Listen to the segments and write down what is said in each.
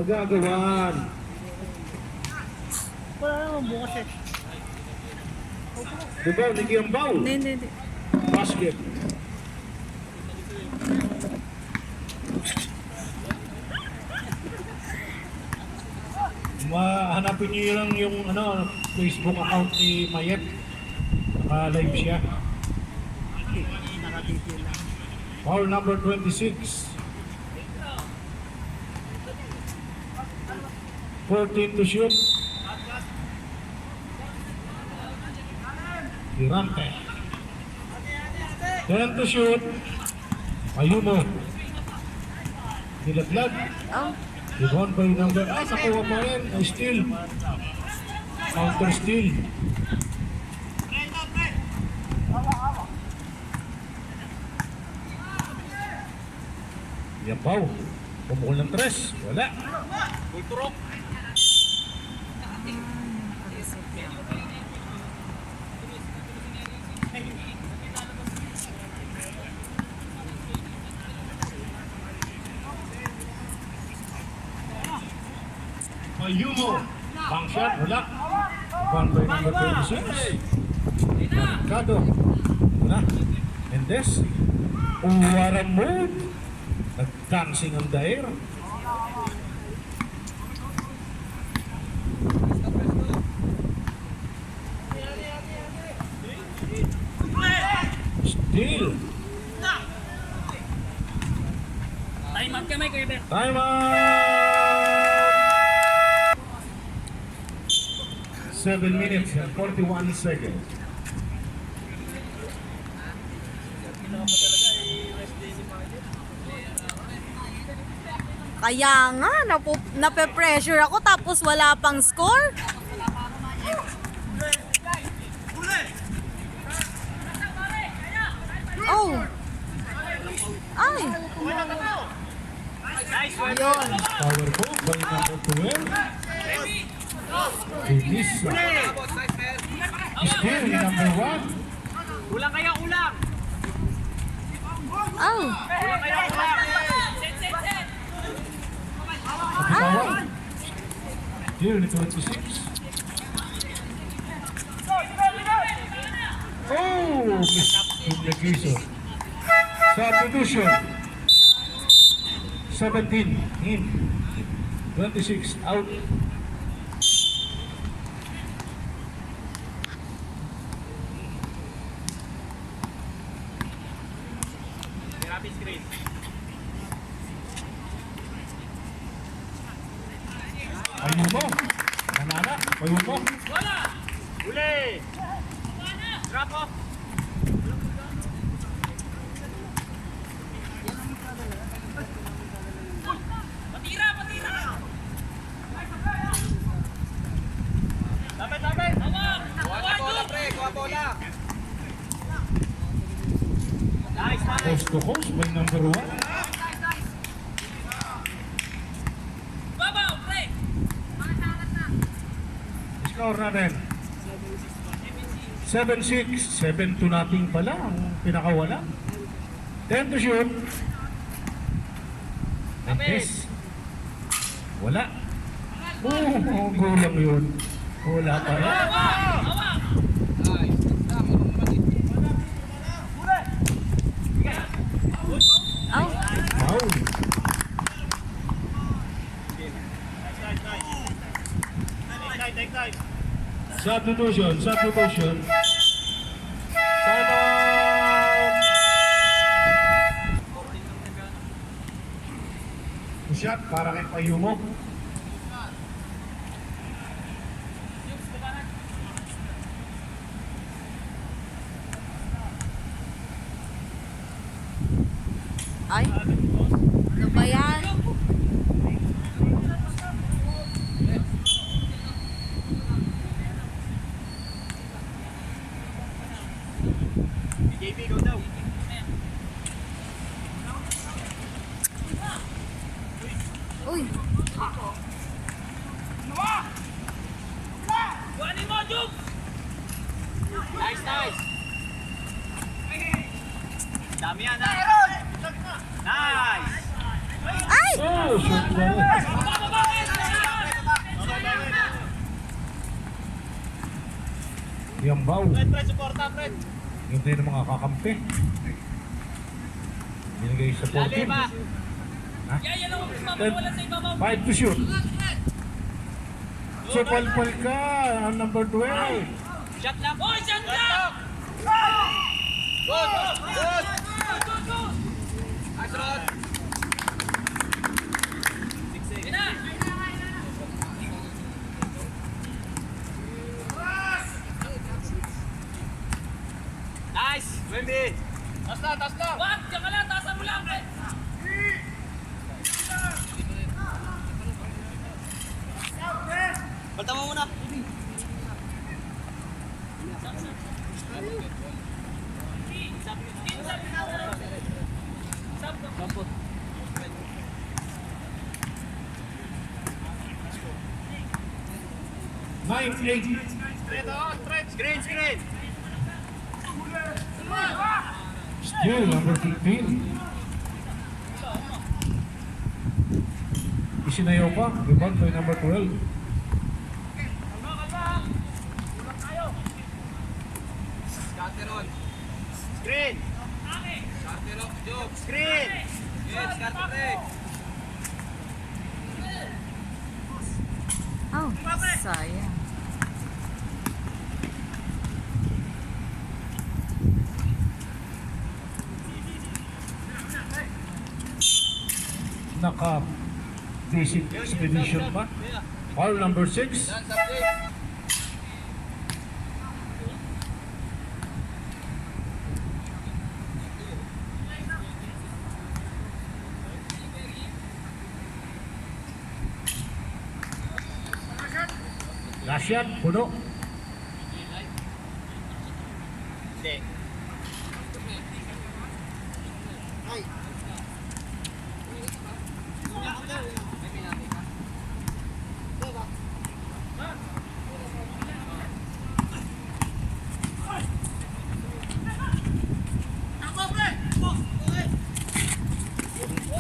Magagawan. Wala naman bukas eh. Diba, hindi ang foul. Hindi. Basket. Hanapin niyo lang yung Facebook account ni Mayet. Naka-live siya. Nakatiti lang. Foul number 26. 14 to shoot. Durante. 10 to shoot. Ayumo. Nilaglag. Oh. Ibon pa yung number. Nakuha pa rin. Ay, steal. Counter steal. Yapaw. Pumukul ng tres. Wala. Kulturok. Mayumo. Bang shot. Wala. Ibon pa yung number 26. Mercado. Wala. Mendes. Uwara move. Nag-dancing ang daer. Steal. Time out kami kayo. Time out! 7 minutes and 41 seconds. Kaya nga, nape-pressure ako tapos wala pang score. Oh. Ay. Ayun. Power move by number 12. Elisa. Steal number 1. Ulang kayo, ulang! Oh. Ulang kayo, ulang! Kapitawan. Steal ni 26. Oh! Miss substitution. 17 in. 26 out. Grabe screen. Ayun mo. Nanana. Ayun mo. Wala! Uli! Drop off! Patira! Dapat! Kuha bola, pre! Kuha bola! Nice! Coast to coast by number 1. Babaw, pre! Score natin. 7-6. 7-0 pala ang pinakawala. 10 to shoot. Mendes. Wala. Gulang yun. Wala pa rin. Oh. Foul. Substitution. Time out. Shot para kay Payumo. Ay. Ano ba yan? JP, go daw! Uy. Kuhanin mo, Jug! Nice! Dami yan, ha? Nice! Ay! Oh, shoot ba? Yambaw. Fred, suporta, Fred. Yung din ng mga kakampi. Binigay sa 14. Lima. Ha? 5 to shoot. So, palpal ka ang number 12. Shot lang. Oh, shot lang! Good! Good! Nice run! Nice! Wemby! Taas na, taas na! Wag! Diyan ka lang! Taasan mo lang! Balta mo muna! Sampot. Nine, 8. Screen, screen! Still number 15. Isinayaw pa. Rebound by number 12. Scatteron. Screen! Scatteron, job! Screen! Yes, scatter. Oh, sayang. Naka basic expedition pa. Foul number 6. Yan, subject. Last shot, puno. Hindi.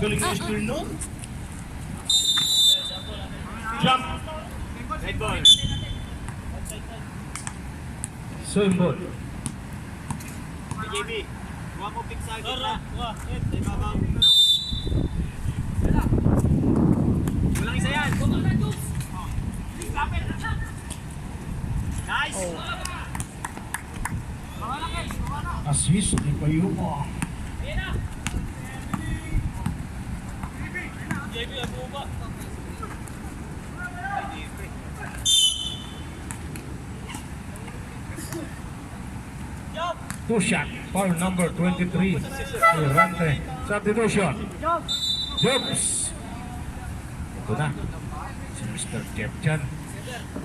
Galing na skill nun. Jump. Red ball. Same ball. JB. Kuha mo pick sa akin na. Ay, babaw. Walang isa yan. Nice. Assist ni Payumo. JB, ako ba? Two shot. Foul number 23. Rante. Substitution. Jobs. Ito na. Si Mr. Jeff Chan.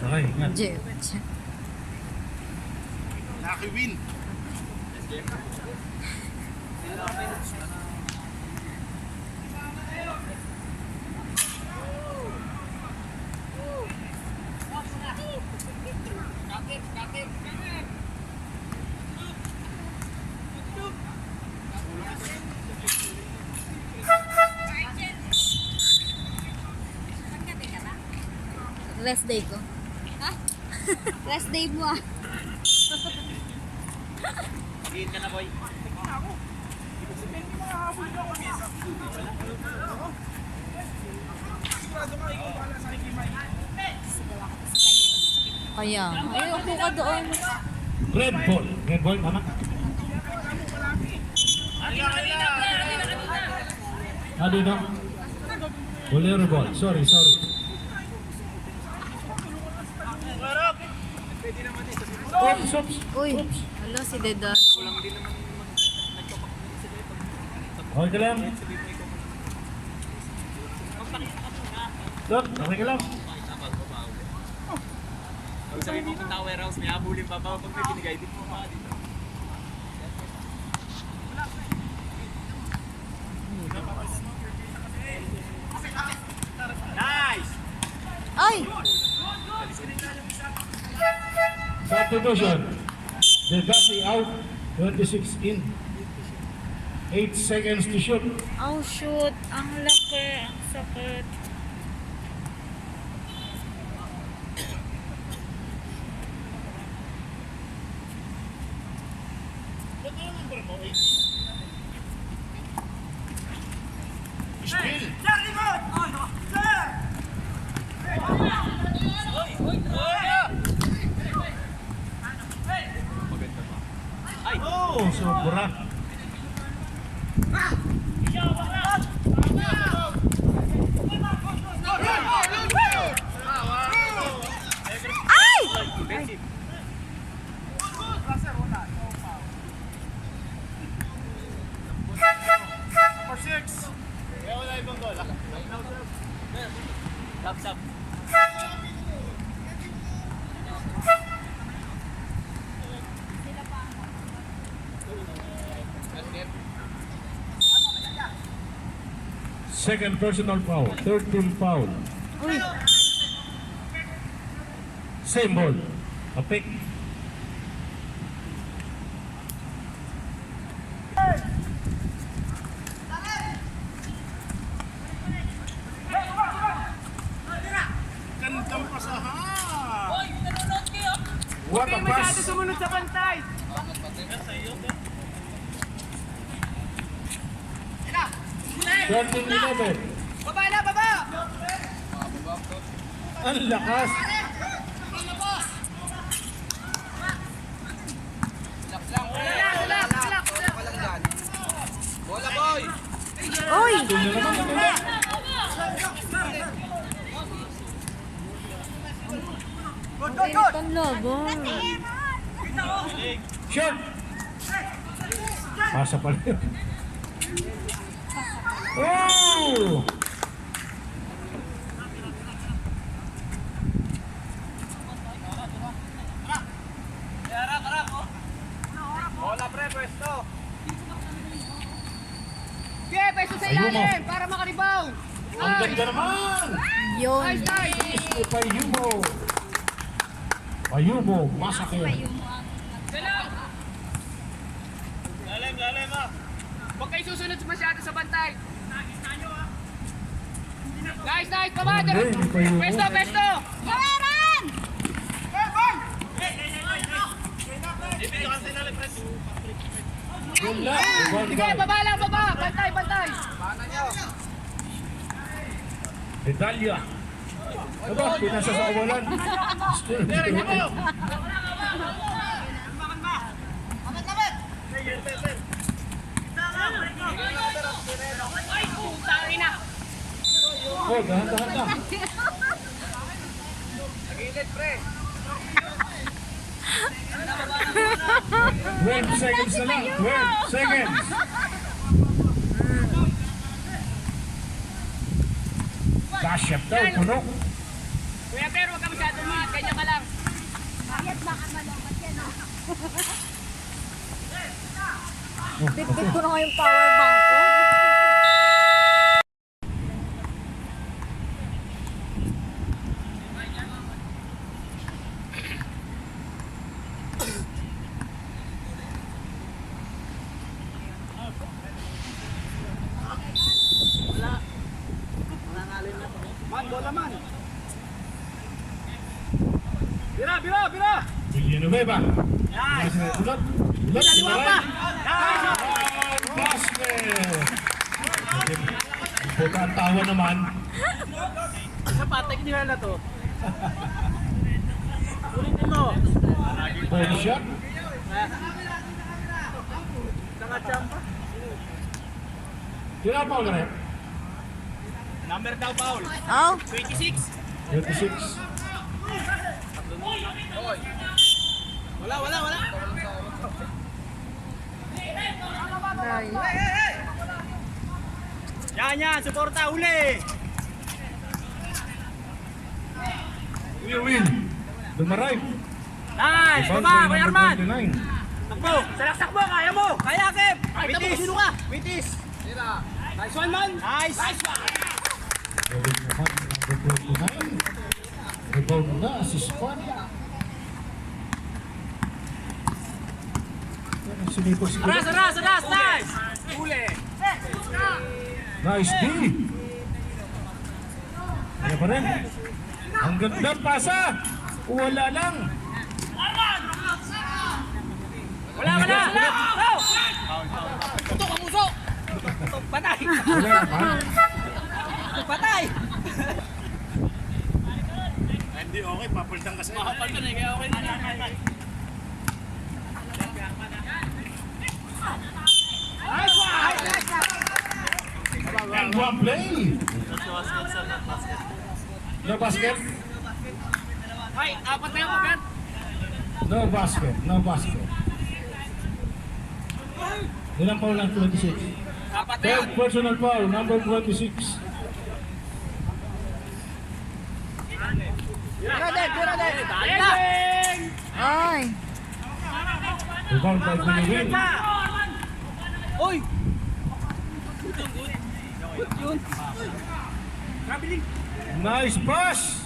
Okay, ingat. Jeff. Naki-win. Rest day ko. Ha? Rest day mo ah. Pagin ka na, boy. Kaya. Ay, upo ka doon. Red ball. Red ball, tama? Ano na? Bolero ball. Sorry. Oops. Uy, hala si Deda. Okay ka lang. Dok, okay ka lang. Pag sabi mo punta warehouse, may habulin pa ba? Pag may binigay, di mo pa dito. Nice! Ay! Substitution. Delgasi out. 26 in. 8 seconds to shoot. Oh, shoot. Ang laki. Ang sakit. Spill. Oh, sobra. Ay! Sab. Second personal foul. Third team foul. Uy! Same ball. A pick. Hoy, nanonood kayo. What a pass. Sumunod sa pantay. 13-11. Baba na, baba. Ang lakas. Bola, boy. Uy! Ito na naman ang ulit. Init ang laban. Shot. Pasa pala yun. Oh! Bola, pre, pwesto. Okay, pwesto sa Ayun mo. ilalim para makaribaw. Ang ganda naman. Yun. Este Payumo. Payumo, masakit. Lalim, ah. Huwag kayo susunod masyado sa bantay. Nice, baba. Hindi Payumo. Pwesto. Kawaran! Wala. Sige, baba lang, baba. Bantay. Italia. Aba, pinasa sa kawalan. Still. Ay, putang ina. Oh, dahan-dahan na. Nagilid, pre. 12 seconds na lang. 12 seconds. Kasyap daw, puno. Kuya Pero, huwag ka masyado mga. Ganyan ka lang. Bitbit ko na nga yung power bank ko. Man, bola man. Bira. Villanueva. Ulat. Ulat. Liwapa. Basket. Puta ang tawa naman. Sa patek niyo na to. Ulitin mo. Ball shot. Nakachamba. Tinapaw na rin. Number daw, Paul. Oh, 26. 26. Wala. nice. Yan, suporta, uli. Will. Dumaray. Nice, Rebound baba, by Kuya number Arman. 29. Takbo, salaksak mo, kaya mo. Kaya, Kev. Witis. Sino ka? Witis. Nice one, man. Nice one. Galing naman number 29. Rebound na si Span. Sinipos siguro. Aras. Nice. Uli. Nice D. Ano pa rin? Ang ganda pasa. Wala lang. Wala. Wala naman. Patay! Hindi okay, papalitan kasi. Makapalitan eh, kaya okay na lang. Nice one! And one play. No basket. Ay, apat na yung agad. No basket. No basket. Ilang foul ng 26? Apat na yun. Third personal foul, number 26. Tira din! Dali na! Ay. Rebound by Bulawin. Uy! Yun. Kabiling. Nice pass.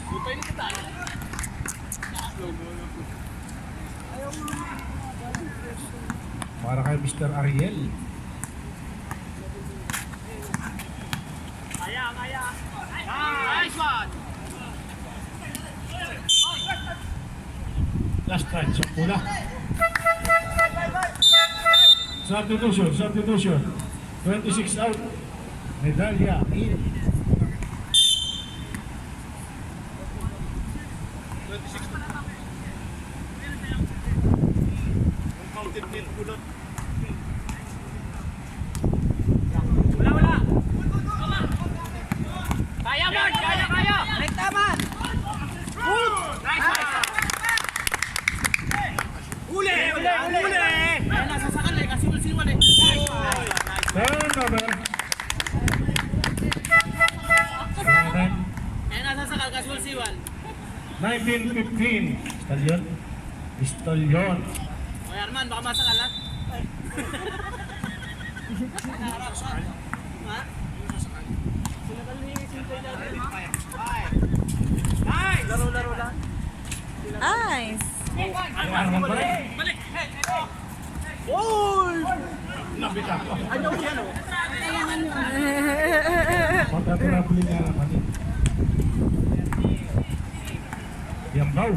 Para kay Mr. Ariel. Kaya. Nice one! Last try, sa pula. Substitution. 26 out. Medalya in. Counted net kulot. Wala. Kaya, Mark! Kaya! Rekta, man! Nice! Huli! Kaya nasasakal eh, kasi ulsiwan eh. Turnover. Kaya nasasakal kasi ulsiwan. 19-15. Stallion. O Arman, baka masakal ha? Ha? Nice! Laro lang. Nice. Ay, Arman ba rin? Balik! Uy! Lapit ako. Ano yan o? Pagkaturabli nga naman eh. Yambaw.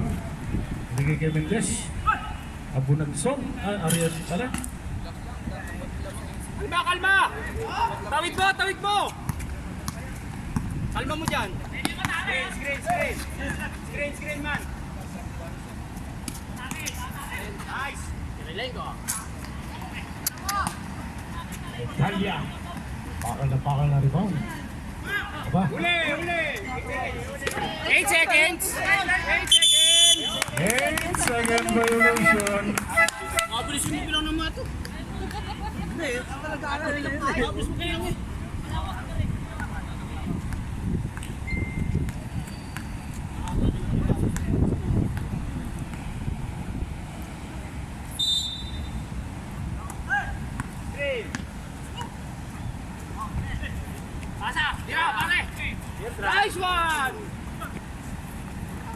Bigay kay Mendez. Abunagson. Ariel pala. Kalma! Tawid mo! Kalma mo dyan. Screen man. Nice! Relay ko. Talya. Pakal na rebound. Aba. Uli! 8 seconds! 8-second violation. Mabilis yung bilang ng mga ito. Hindi, mabilis mo kaya eh. Pasa! Tira, pare! Nice one!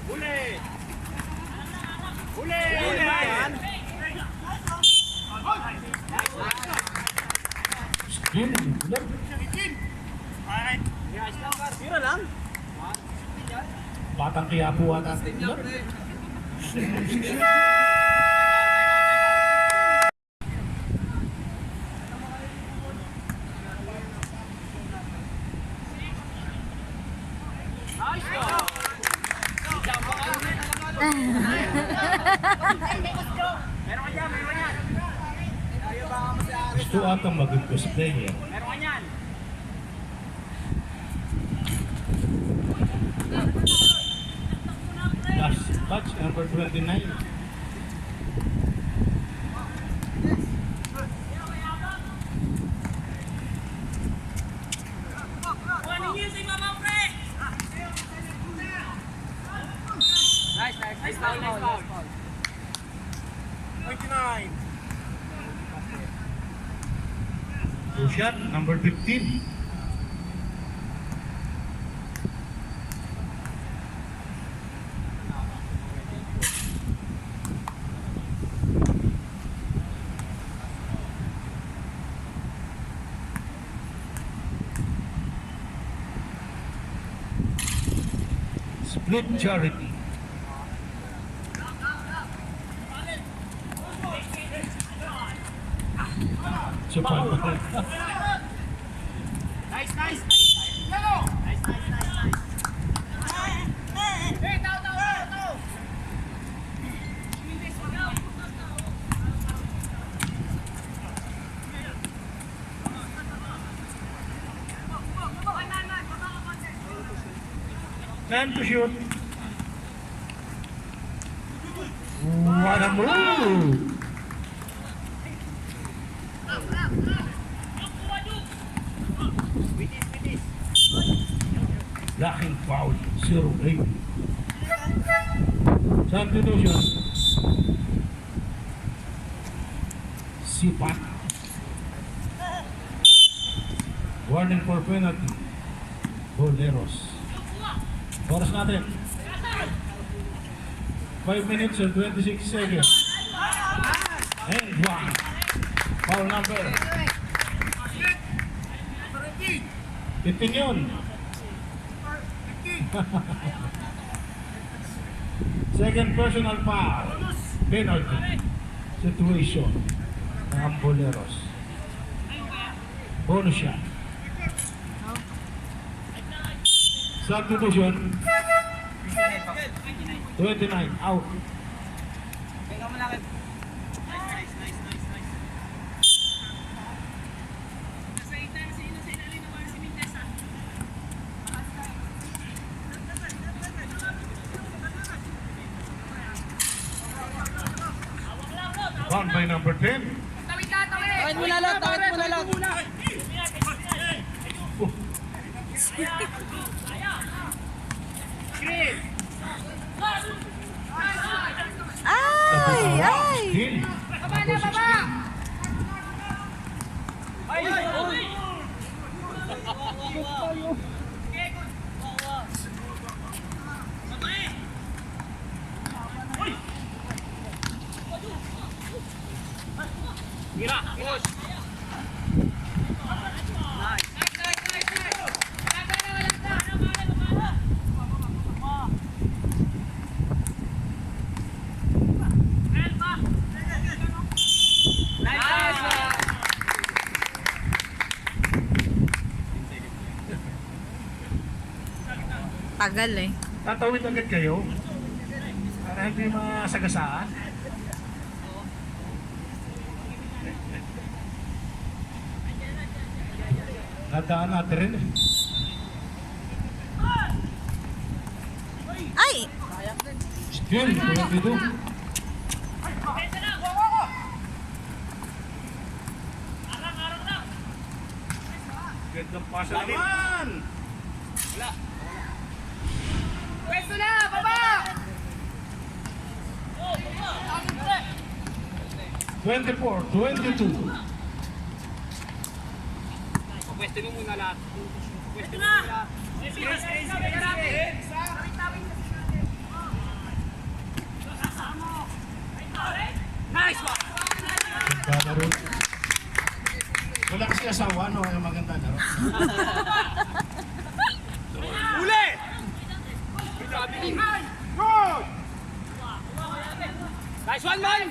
Huli! Skin. Ulat. Tira lang. Batang Quiapo ata. Ulat. Nice one! Meron ka yan. Gusto atang maging best player. Meron ka yan. Last touch, number 29. Nice foul. 29. Two shot, number 15. Split charity. Nice, nice. Go! Nice, nice, nice, nice. Hey, tao, tao, tao, tao. Time to shoot. What a move! Laking foul, 0-8. Substitution. Sipat. Warning for penalty. Boleros. Oras natin. 5 minutes and 26 seconds. And one. Foul number. 15 yun. Second personal foul. Penalty. Situation. Ng Boleros. Bonus shot. Substitution. 29 out. Tingnan mo lang. Nice, nice, nice, nice. Foul by number 10. Tawid mo na lang, tawid mo na lang. Ay! Ay! Still. Number 16. Ay, ay. Mira, push. Tagal eh. Tatawid agad kayo para hindi masagasaan. Nadaan natin rin eh. Ay! Still, 22. Gandang pasa naman! Pwesto na, baba! 24-22. Pwesto mo muna lahat. Pwesto na! Nice one! Ganda rin. Wala kasi asawa, no? Ang maganda na rin. Uli! Nice one, man!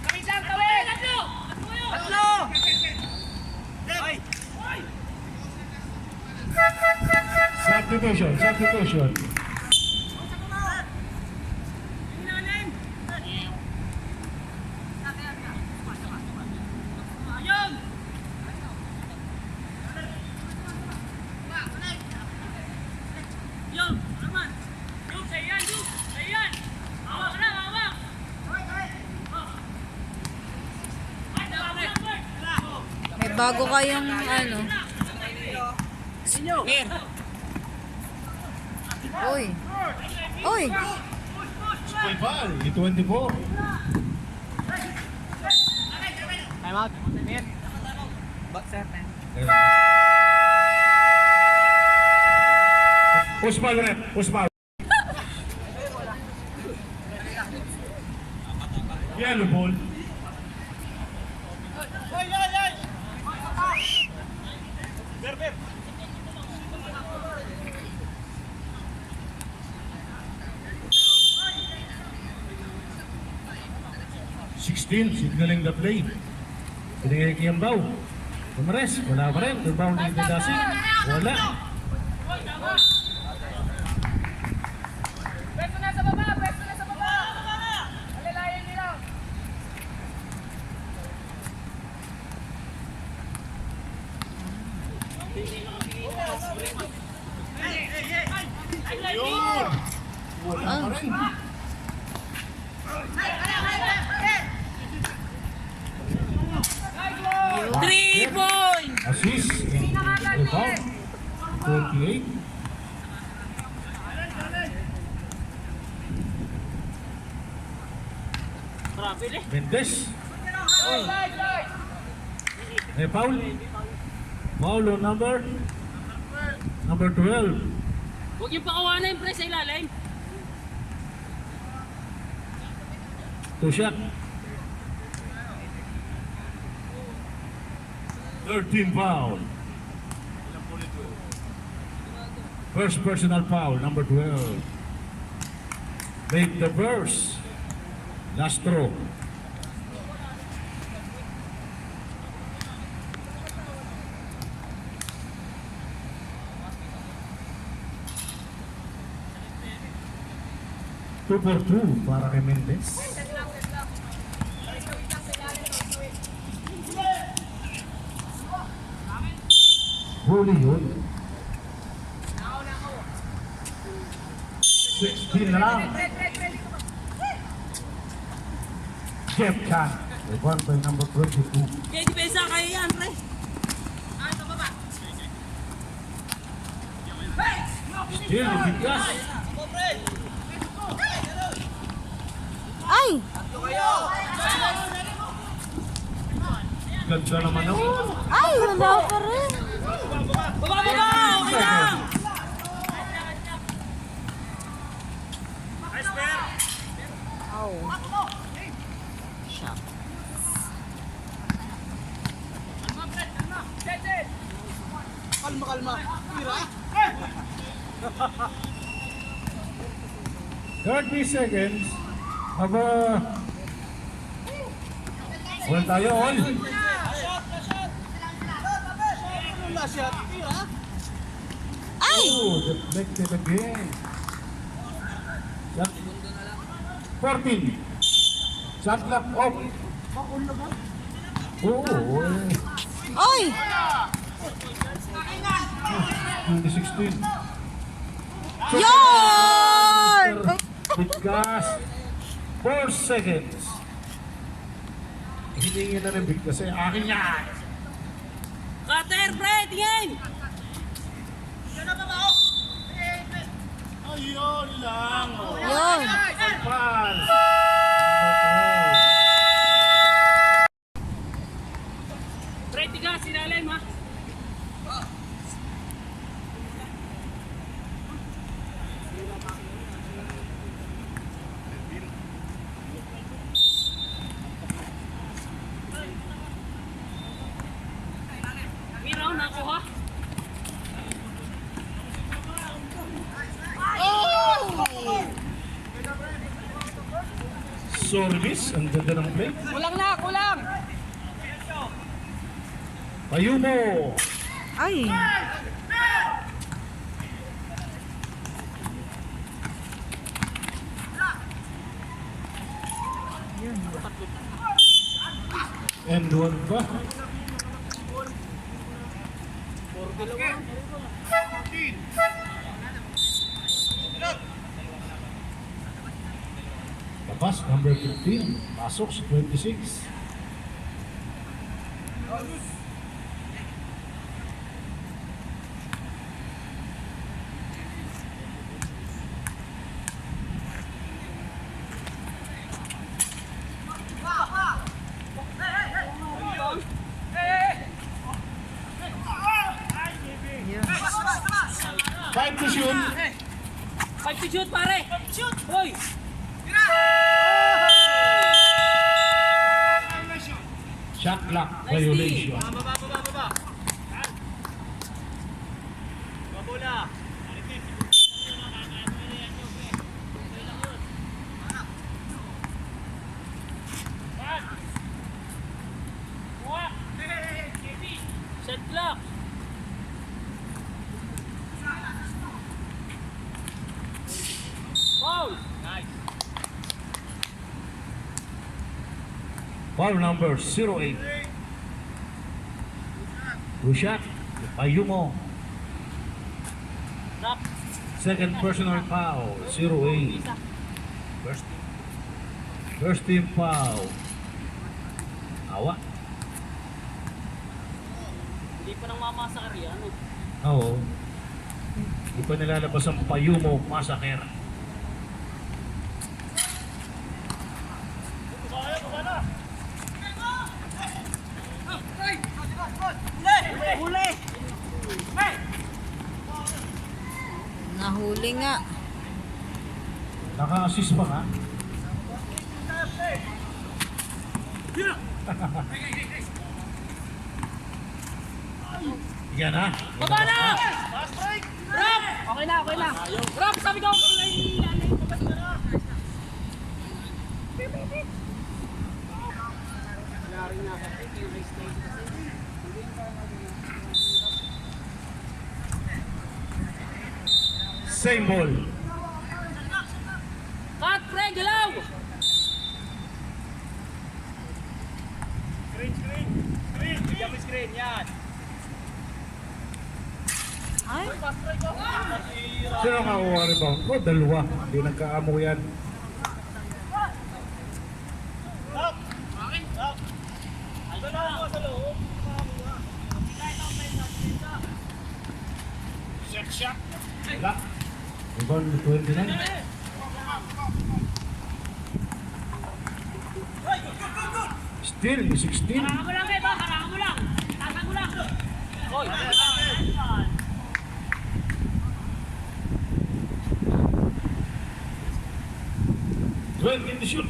Kawit lang, kawit! Tatlo! Ay! Substitution, substitution. May bago kayong ano. Uy. Uy. Spoil ball, 24. Time out. Mir. Back sir. Push ball rin, push ball. Yellow ball. Berber. 16, signaling the play. Pinigay daw. Tumares, wala pa rin. Rebound ni Dadasi. Wala. Pwesto na sa baba! Pwesto na sa baba! Alalayan nila! Wala pa rin. Three points! Assist. Rebound. 28. Mendes. Foul. Foul on number 12. Huwag yung pakawanan yung pre sa ilalim. Two shot. 13 foul. First personal foul, number 12. Make the first. Last throw. Two for two para kay Mendes. Huli yun. 16 na lang. Jeff Chan. Rebound by number 22. Kaya depensa kayo yan pre. Still, bigas. Ay! Ganda naman ako. Ay, wala pa rin. Baba! Okay lang! Kalma. Tira. 30 seconds. Aba. Wala tayo, all. Ay! Oh, deflected again. Shot. 14. Shot clock off. Oo, Oy! 2016. Yarn! Bigkas. 4 seconds. Hiningi na rin bigkas eh. Akin yan. Cutter pre, tingin! Ayun lang. Yun! Pal. Pre, tigas, ilalim ha. Miraw, nakuha. Service. Ang ganda ng play. Kulang na, kulang! Payumo. Ay! And one ba? Labas, number 15. Pasok sa 26. Five to shoot. 5 to shoot pare! Shoot! Hoy! Shot clock violation. Babola. Shot clock! Foul number 08. Two shot. Payumo. Second personal foul. 08. First team foul. Awa. Hindi pa nang mamasa ka riyan. Oo. Hindi pa nilalabas ang Payumo Massacre. Huli! Nahuli nga. Naka-assist pa nga. Yan ha. Baba na! Rob! Okay na, okay na. Rob, sabi ko kung nailalay ko ba na? Same ball. Cut, Fred, galaw! Screen! Bigyan mo screen, yan! Ay, Sino ang kakuha rebound ko? Dalawa. Hindi nagkaamo yan. Wala. Rebound 29. Still, 16. Harangan mo lang, Beba! Harangan mo lang! Tasan mo lang! Hoy! Well, in the shoot.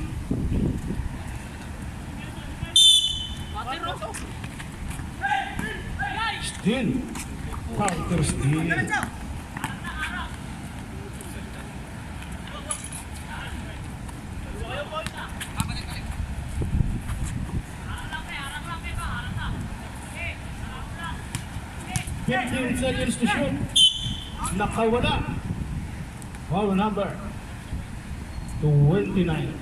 Still. Counter steal. Fifteen seconds to shoot. Nakawala. Foul number 29.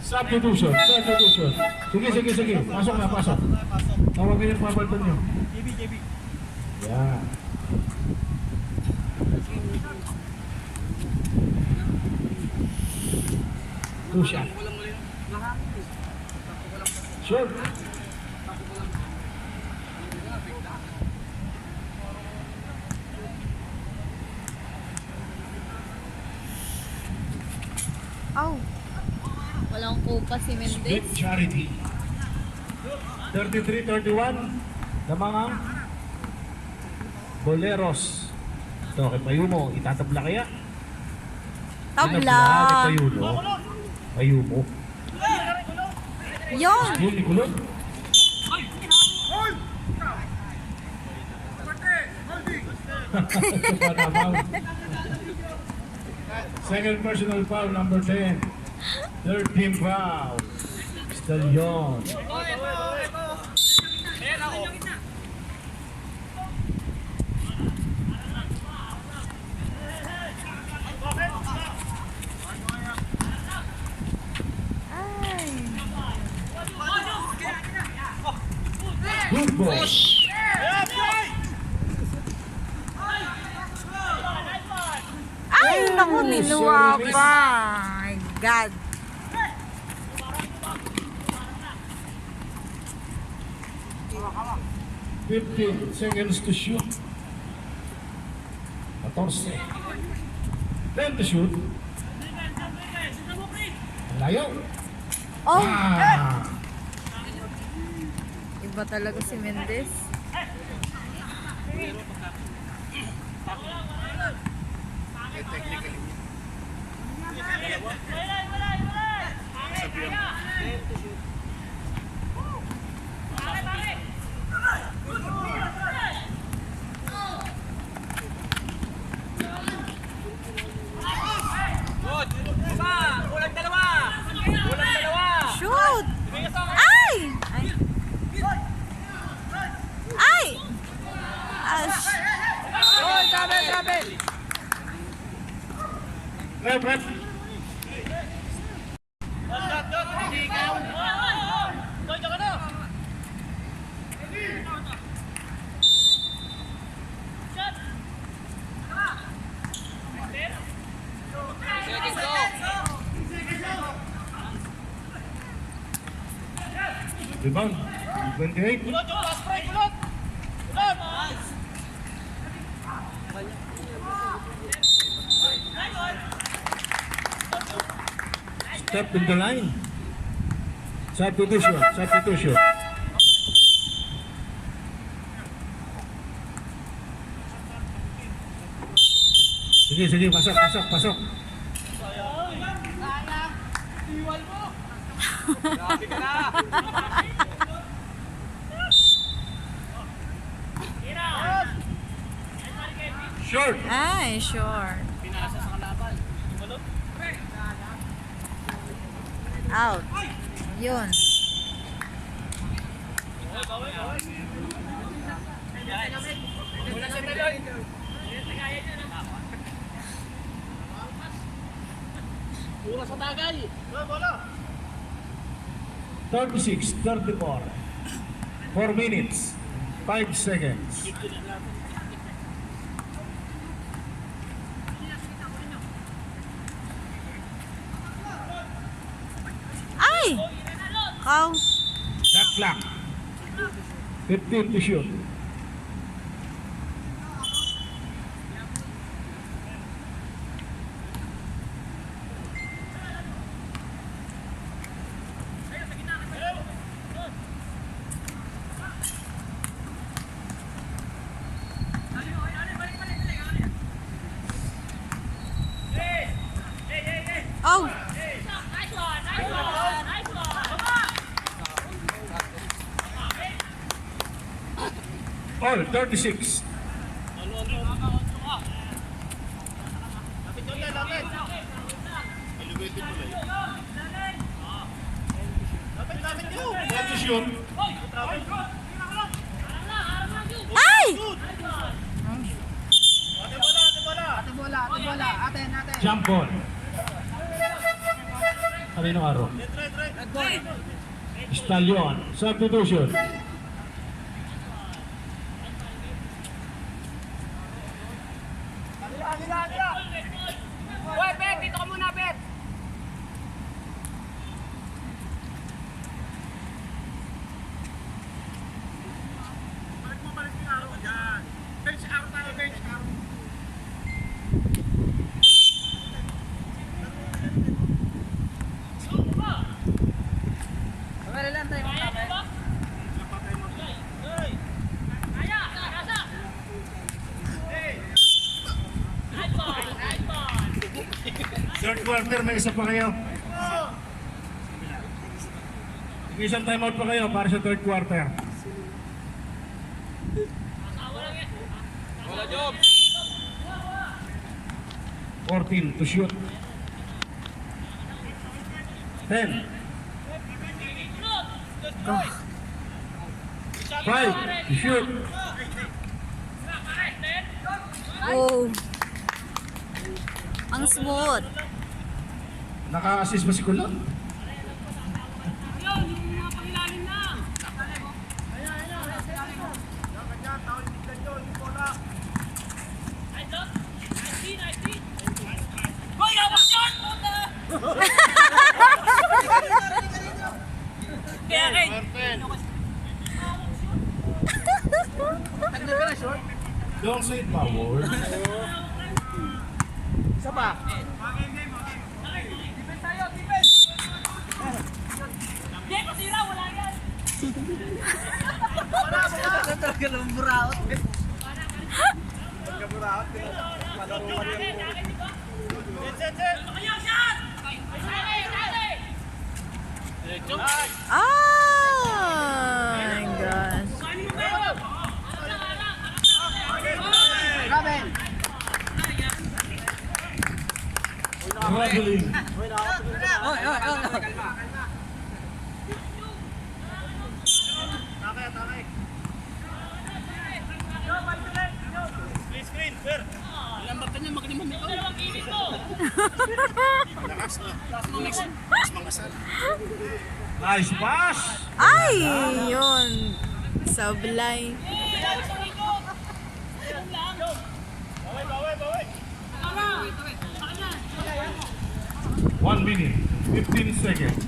Substitution. Sige. Pasok na, pasok. Tawagin yung pabaltan nyo. JB. Yan. Two shot. Shoot. aw. Walang kupa si Split Mendez. charity. 33-31 na mga Boleros. Ito, kay Payumo, itatabla kaya? Tabla. Tinabla ni Payumo. Payumo. Yun. Yun, ni Kulot. Second personal foul, number 10. Third team foul. Stallion. Ay. Good ball. Ay, naku, niluwa pa. My God. Fifteen seconds to shoot. 14. 10 to shoot. Ang layo. Oh, Ah! iba talaga si Mendez. Kulang dalawa! Shoot! Ay! Ay! Ay! Ash! Hoy, double! Rep. Rebound. 28. Kulot yung last break, kulot! Kulot! Step in the line. Substitution. Substitution. Sige, sige. Pasok, pasok, pasok. Grabe ka na! Short. Ay, sure. Pinasa sa kalaban. Out. Yun. Mula sa talon. Mula sa tagay. Bola. 36, 34. 4 minutes. 5 seconds. Ay! Cow. Shot clock. 15 to shoot. Oh! All 36. One to shoot. Ay! Jump ball. Kanino araw? Stallion. Substitution. Uy, Bet! Dito ka muna, Bet! Third quarter, may isa pa kayo. May isang timeout pa kayo para sa third quarter. Wala job! 14 to shoot. 10. 5 to shoot. Oh. Ang smooth. Naka-assist ba si Kulot? Kaya rin! Long side power. Isa pa? Defense tayo! Defense! Hindi ko tira! Wala yan! Wala! Talaga naman buraot. Talaga buraot. Malaro ka rin. Set! Oh my gosh. Raven! Traveling. Screen, sir! Lambat ka niya, maglimang nito. Nice pass. Ay! Yun. Sablay. 1 minute, 15 seconds.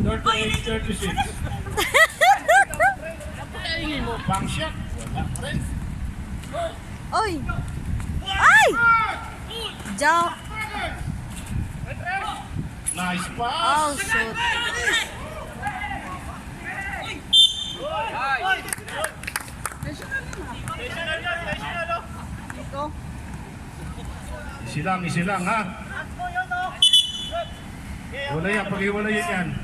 38-36. Bang shot. Wala pa rin. Oy! Ay! Jump! Nice pass. Oh, shoot. Easy lang ha. Wala yan, pag-iwala yan.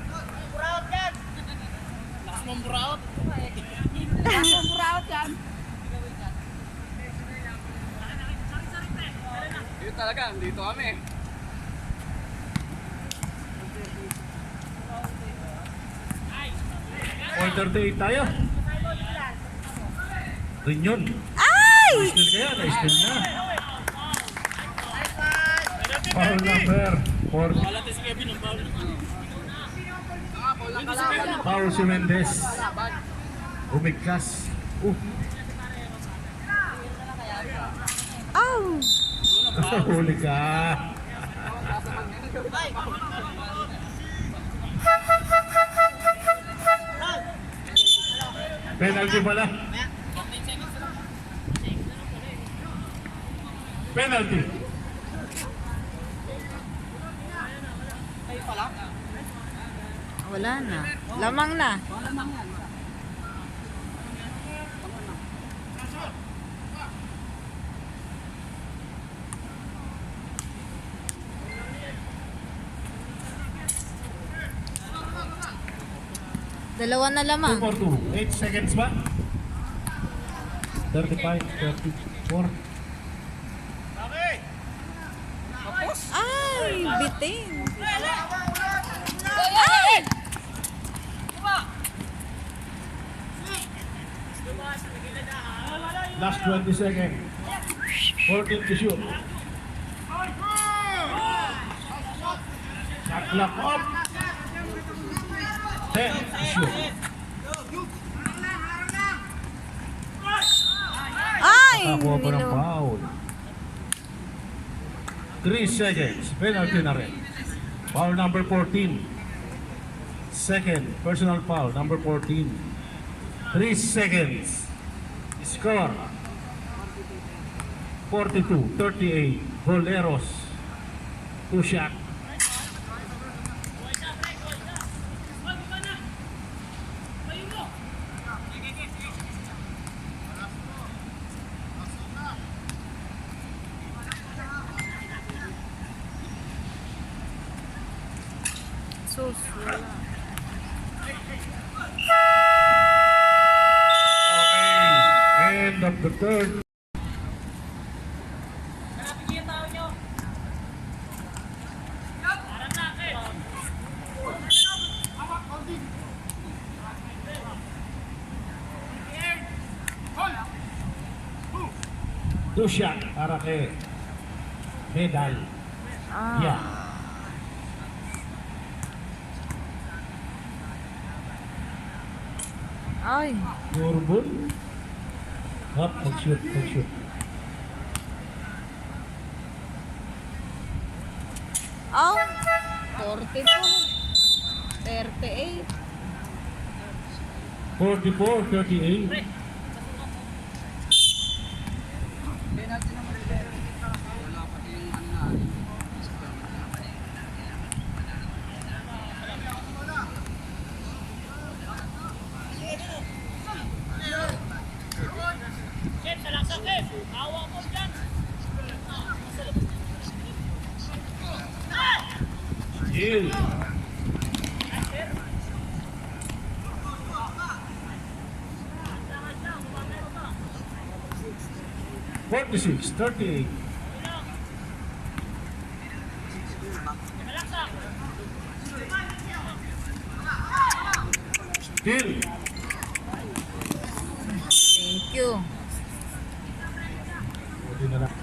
Dito talaga, dito kami. All 38 tayo. Rin yun. Ay! Nice kaya, nice kill na. Foul number 4. Foul si Mendez. Umigkas. Oh! Huli ka. Penalty pala. Penalty. Wala na. Lamang na. Dalawa na 2 lamang. for 2. 8 seconds ba? 35, 34. Ay! Bitin. Ay! Last 20 seconds. 14 to shoot. Shot clock up. 10 to shoot. Ay! Nakakuha pa ng Nilo. foul. 3 seconds. Penalty na rin. Foul number 14. Second, personal foul number 14. 3 seconds. Score. 42-38. Boleros. 2 shot. Sus, wala. Okay. End of the third. Two shot para kay Medal. Yeah. Ay! Nurbul. Up, mag-shoot, mag-shoot. Oh! 42. 38. 44-38. Hill. Forty-six, 38. Hill. Thank you. Pwede na lang.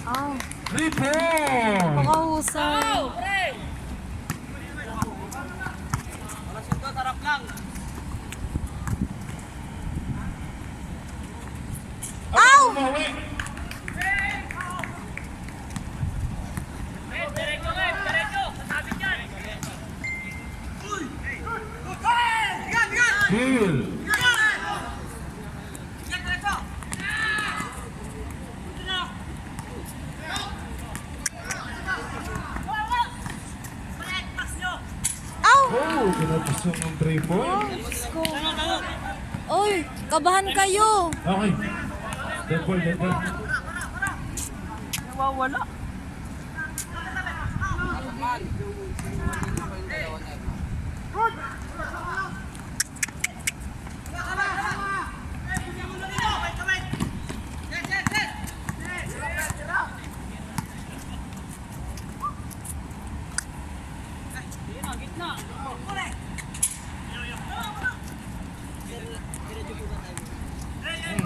Oh! 3 points. Pakahusay. Wala sundo, tarap lang. bumawi. Kill. Ow! Oh, pinapasok ng 3 points. Let's go. Oy, kabahan kayo. Okay. Dead ball, dead ball. Nawawala.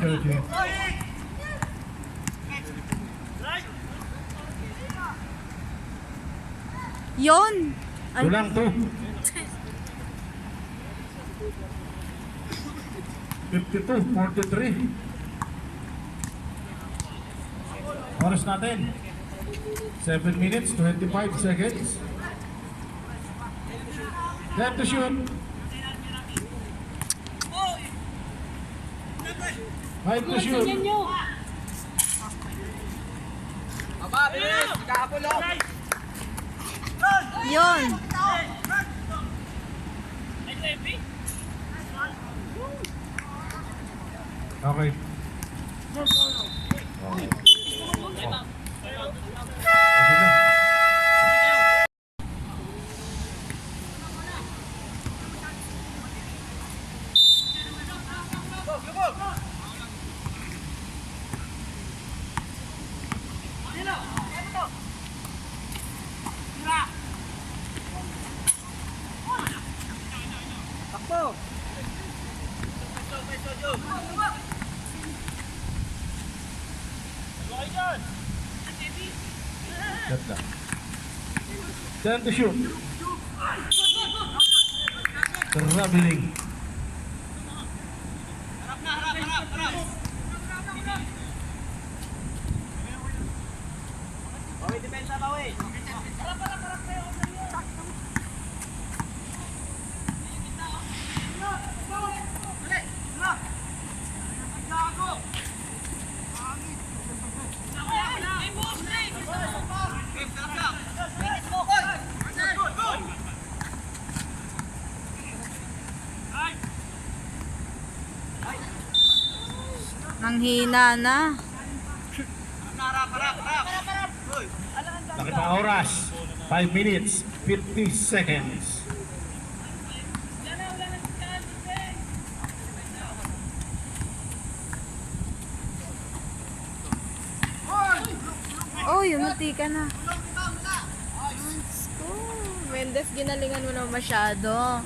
Okay. Yon. Ay, Kulang to. 52-43. Oras natin. 7 minutes, 25 seconds. Time to shoot. Time to shoot. Aba, bilis! Kakapulo! yon. Okay. Okay na. Takbo! Ganda. Time to shoot. Traveling. Bawi, depensa, bawi! Nanghina na. Nakita ang oras. 5 minutes, 50 seconds. Oy, umati ka na. Let's go. Mendes, ginalingan mo na masyado.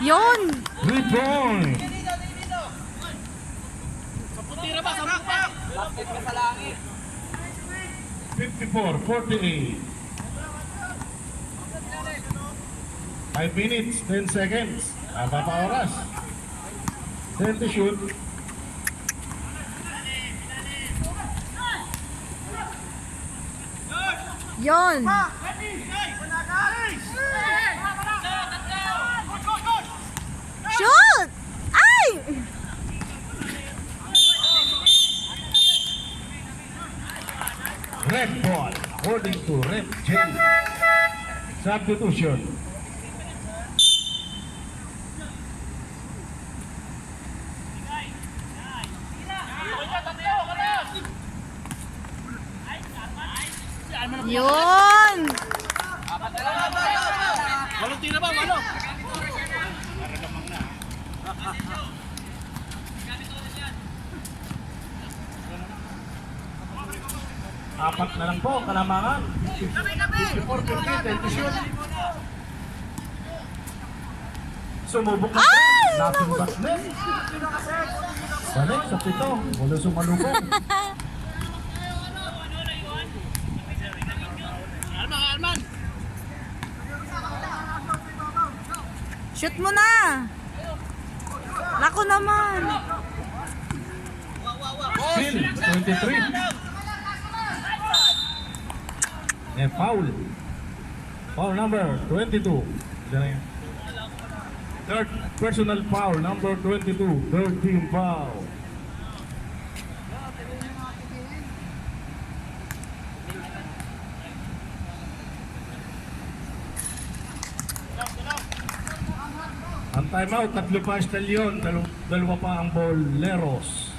Yon! 3 points. Basket ka sa langit! 54-48. 5 minutes, 10 seconds. Tama pa oras. 10 to shoot. Yon! Shoot! Ay! Red ball, according to Rep J. Substitution. Yon! Walong tira ba? Walo! Apat na lang po, kalamangan. 54-48, 10 to shoot. Sumubok na nothing but net. Balik sa pito, wala sumalubong. Shoot mo na. Naku naman. Still 23. And foul. Foul number 22. Diyan na yan. Third personal foul, number 22. Third team foul. Ang timeout, 3 pa Estalyon, dalawa pa ang Boleros.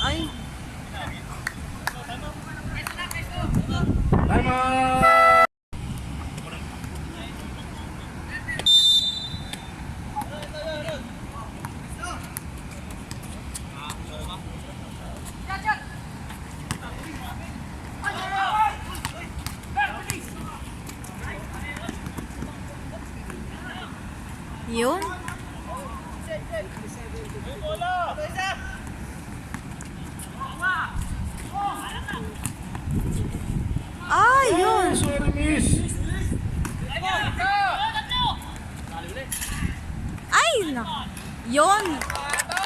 Ay, Timeout! yun. Ay, yun. Sorry, miss. Ay, naku. Yun.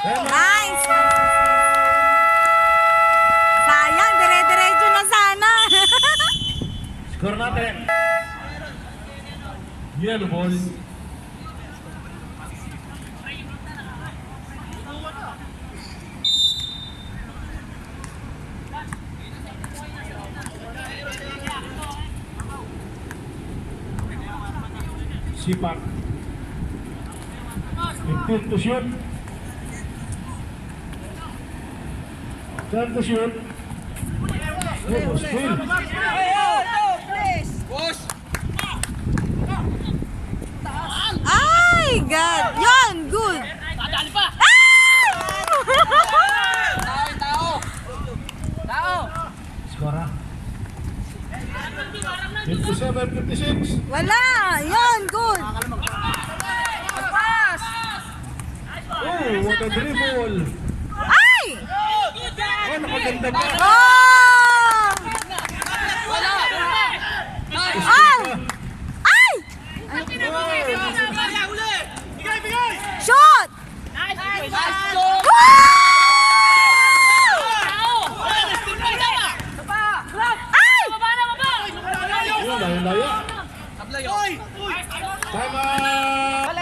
Timeout! Nice. Sayang, dire-diretso na sana. Score natin. Yellow ball. Sipak. 15 to shoot. 10 to shoot. Oh, still. Ay, God. Yun, good. Dadali pa! Ay! Score ha? 57-56. Wala. Yun, good. Oh, what a dribble. Ay! Oh, nakaganda pa. Oh! Ay! Ay! Shot! Woo! Ay! Oh, layo-layo. Time out.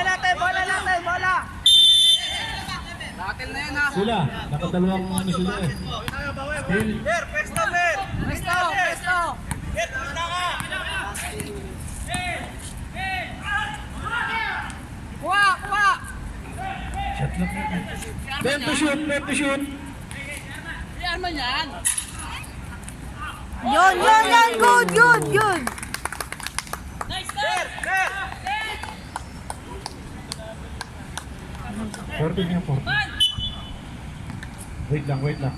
Sila, nakadalawang ano sila eh. Still. Shot lang yan. 10 to shoot, 10 to shoot. Yun, good, good, good. Fourteen yan, 14. Wait lang, wait lang.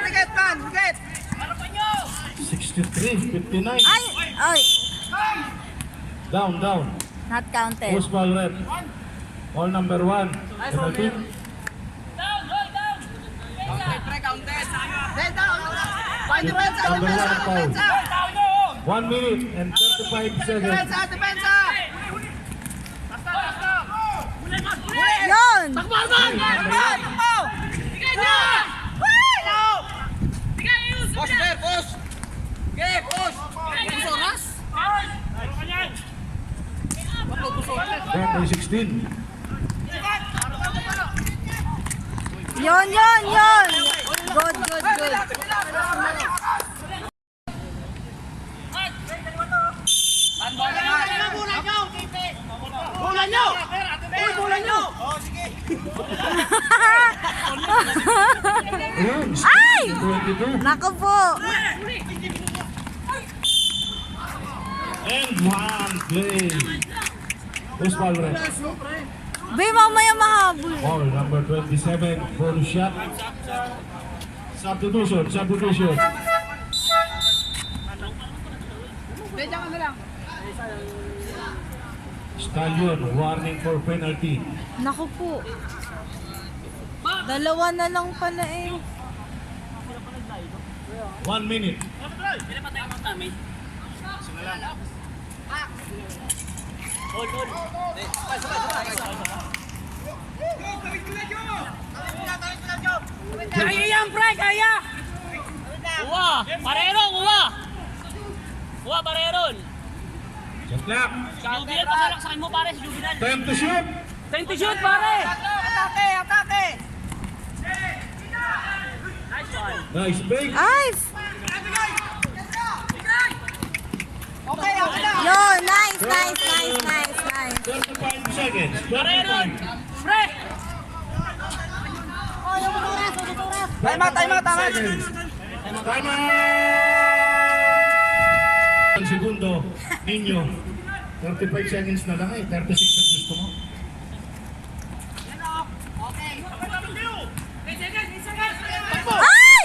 Tiket, man! Tiket! 63-59. Ay! Ay! Down, down. Not counted. Post ball red. Ball number 1. Penalty. Number 1 foul. 1 minute and 35 seconds. Yun! Push, Bear, push! Okay, push! Down by 16. Yun! Good, good, good. Bulan nyo! Uy, bulan nyo! Ayun, Ay! 22. Naku po. And 1 play. Post ball red. Be, mamaya mahabol. Foul number 27, bonus shot. Substitution, substitution. Stallion, warning for penalty. Naku po. Dalawa na lang pala eh. 1 minute. Kaya yan, pre, kaya! Uwa! Parero, uwa! Uwa, pareron! Shot clock. Jubilal, pasalaksakin mo, pare, si Jubilal. Time to shoot. 20 shoot, pare! Atake, atake! Nice one. Nice fake. Ay! Okay, okay na! Yo, nice, nice, nice, nice, nice. 35 seconds. Pareron! 35 Pre! Time out, time out, time out! seconds. Time out! Ang segundo, ninyo. 35 seconds na lang eh. 36 ang gusto mo. Ay!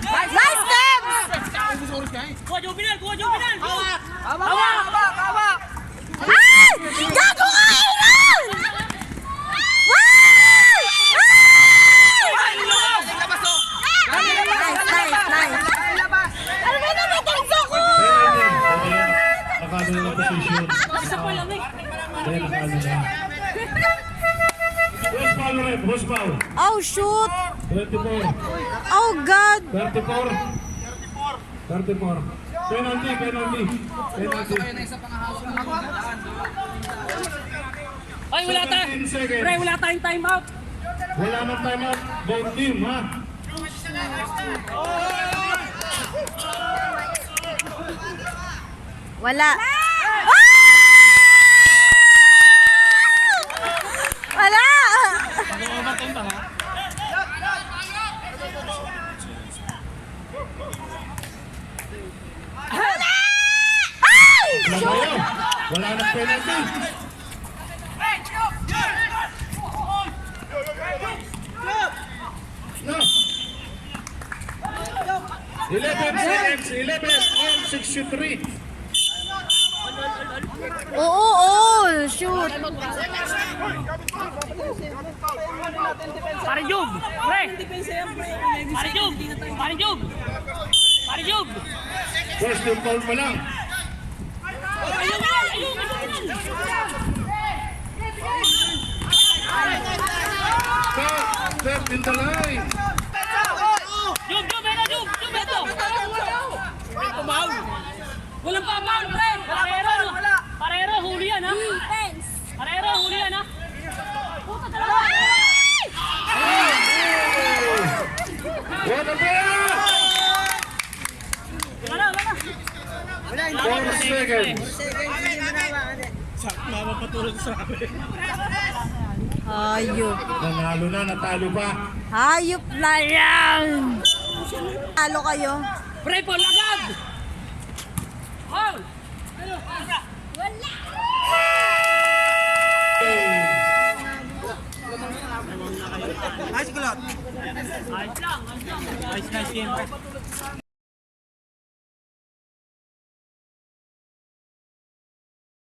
Nice games! Kuha Jubilal, kuha Jubilal! Hawak! Hawak! Hawak! Ay! Gago ka, Aaron! Wow! Nice, nice, nice. Ano ba naman tanso ko? Nakano na position. Isa pa lang eh! Kaya nakano na. Who's foul rep? Who's foul? Oh, shoot! 24. Oh, God! 34. 34. Penalty, penalty. Penalty. Ay, wala 17 seconds. Pre, wala tayong time out! Wala nang time out. Both team, ha? Wala. Wala! Ay! Wala kayo. Wala nang penalty. No. 11 seconds. 11. All 63. Oo, oo, shoot. Pare Jub! Pre! Pare Jub! Pare Jub! Pare Jub! First team foul pa lang. Ayun! Ayun! Third in the line. Jub! Jub! Ito! Jub! Jub! Ito! Walang pa-foul, pre! Parero! Parero, huli yan, ha? Thanks. Parero, huli yan, ha? Puta talaga! What a player! Wala, wala! 4 seconds. Hayop. Nanalo na, natalo pa. Hayop na yan. Talo kayo. Pre, Paul, agad! Paul! Ayos lang, ayos lang. Nice game.